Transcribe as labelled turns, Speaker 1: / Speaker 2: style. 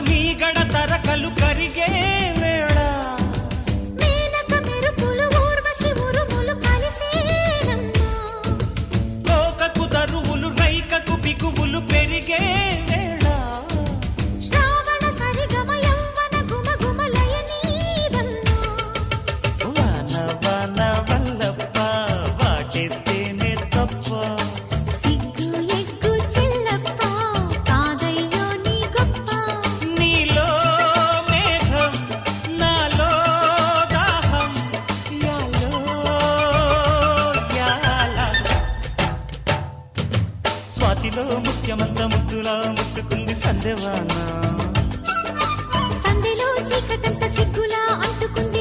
Speaker 1: మీగడ తరకలు కరిగే వేళ
Speaker 2: మేనక మెరుపులు ఊర్వశి ఉరుములు కలిసేనమ్మా
Speaker 1: కోకకు దరువులు రైకకు బిగువులు పెరిగే వేళ
Speaker 2: శ్రావణ సరిగమ యవ్వన గుమగుమలయ నీదమ్మా
Speaker 1: వాన వాన వల్లప్ప వాటేస్తేనే తప్ప
Speaker 2: సిగ్గు ఎగ్గు చెల్లప్ప కాదయ్యో నీ గొప్ప
Speaker 1: నీలో మేఘం నాలో దాహం యాలో యాల స్వాతిలో ముఖ్యమంత ముద్దులా ముట్టుకుంది సందెవాన
Speaker 2: సందెలో చీకటంత సిగ్గులా అంటుకుంది